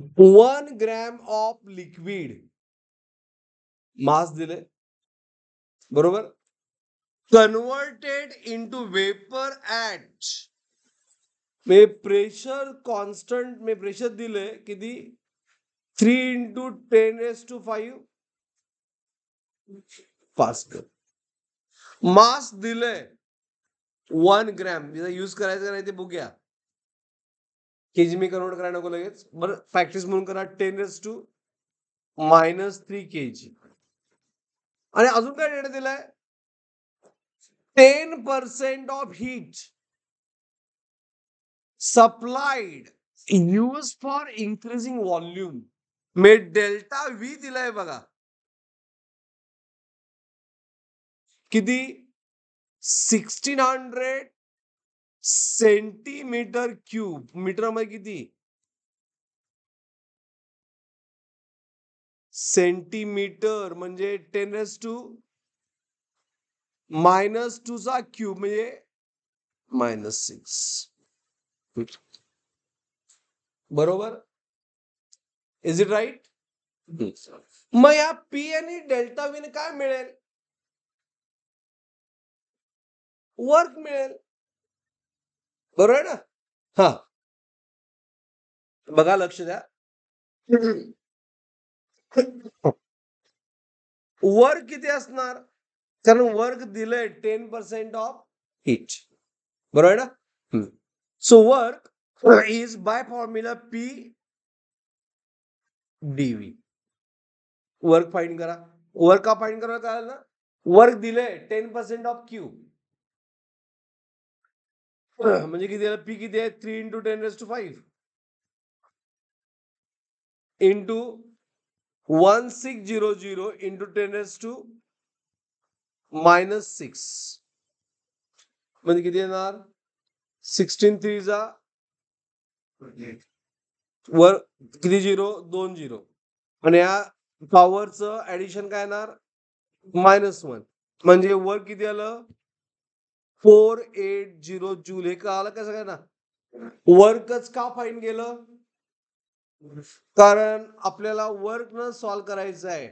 1 gram of liquid मास दिले, बरोबर, converted into vapour at, म्हणजे प्रेशर कॉन्स्टंट, म्हणजे प्रेशर दिले किती, 3 × 10⁵ पास्कल. मास दिले 1 ग्रॅम, यूज करायचं नाही ते बघूया, केजी मी कन्वर्ट करायला नको लगेच, बरं प्रॅक्टिस म्हणून करा, 10⁻³ kg. आणि अजून काय डेटा दिलाय, 10% of heat supplied use for increasing volume. May delta V दिलाय बघा, किती, 1600 सेंटीमीटर क्यूब. मीटर मध्ये किती, सेंटीमीटर म्हणजे 10⁻² चा क्यूब म्हणजे -6. बरोबर, इज इट राईट? मग या पी आणि डेल्टा व्ही ने काय मिळेल, वर्क मिळेल, बरोबर आहे ना? हा, बघा लक्ष द्या, वर्क किती असणार, कारण वर्क दिलंय 10% ऑफ हीट, बरोबर आहे ना? So work is by formula P dV. Work find करा, वर्क का फाइंड करा काय ना, वर्क दिलंय 10% ऑफ क्यू, म्हणजे किती आहे, पी किती आहे, 3 × 10⁵ इंटू 1600 इंटू 10⁻⁻6, म्हणजे किती येणार, 16 वर किती झिरो, 2 झिरो, आणि या पॉवरचं ऍडिशन काय येणार, -1, म्हणजे वर किती आलं, 480 जूल. हे कळालं का सगळ्यांना? वर्कच का फाईन केलं, कारण आपल्याला वर्क न सॉल्व्ह करायचं आहे.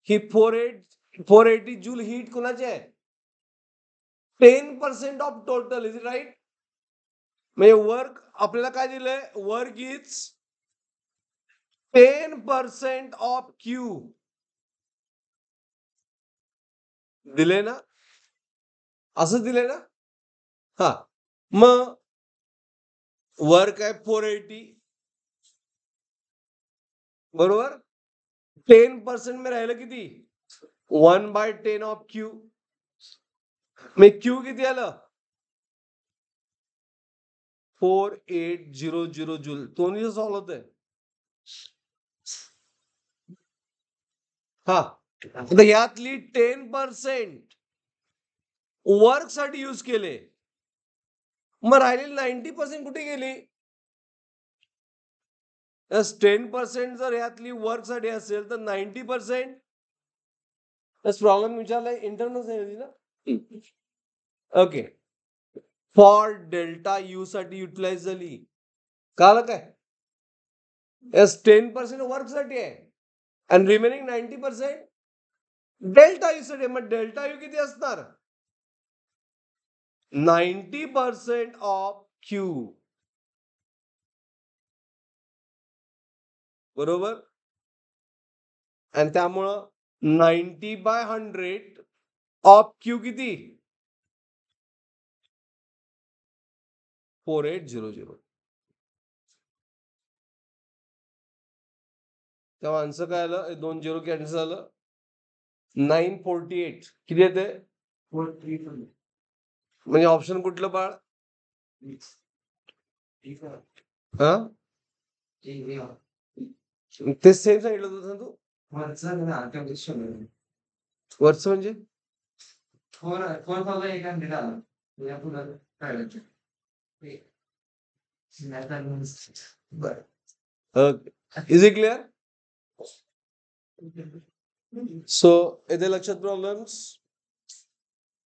ही 480 जूल हीट कोणाची आहे, 10% of total, is it right? म्हणजे वर्क आपल्याला काय दिलंय, वर्क इज 10% ऑफ क्यू दिले ना, असं दिले ना. हा, मग वर्क आहे 480, बरोबर, 10% में राहिलं किती, 1/10 ऑफ क्यू, मग क्यू किती आलं, 4800 जूल. दोन्ही सॉल्व्ह होत आहे. हा, आता यातली 10% वर्क साठी यूज केले, मग राहिलेली 90% कुठे गेली, 10% जर यातली वर्क साठी असेल तर 90% प्रॉब्लेम विचारलाय, इंटरनल एनर्जी ना. ओके, फॉर डेल्टा यू साठी युटिलाइज झाली, कळलं काय, 10% वर्क साठी आहे आणि रिमेनिंग 90% डेल्टा यू साठी. मग डेल्टा यू किती असणार, 90% ऑफ क्यू, बरोबर, आणि त्यामुळं 90/100 ऑफ क्यू किती, 4800. तेव्हा आन्सर काय आलं, 2 झिरो कॅन्सल झालं, 948 किती येते, म्हणजे ऑप्शन कुठलं बाळ, हा ते सेम सांगितलं होतं तू, वरच म्हणजे इज इट क्लिअर? सो येथे लक्षात प्रॉब्लेम्स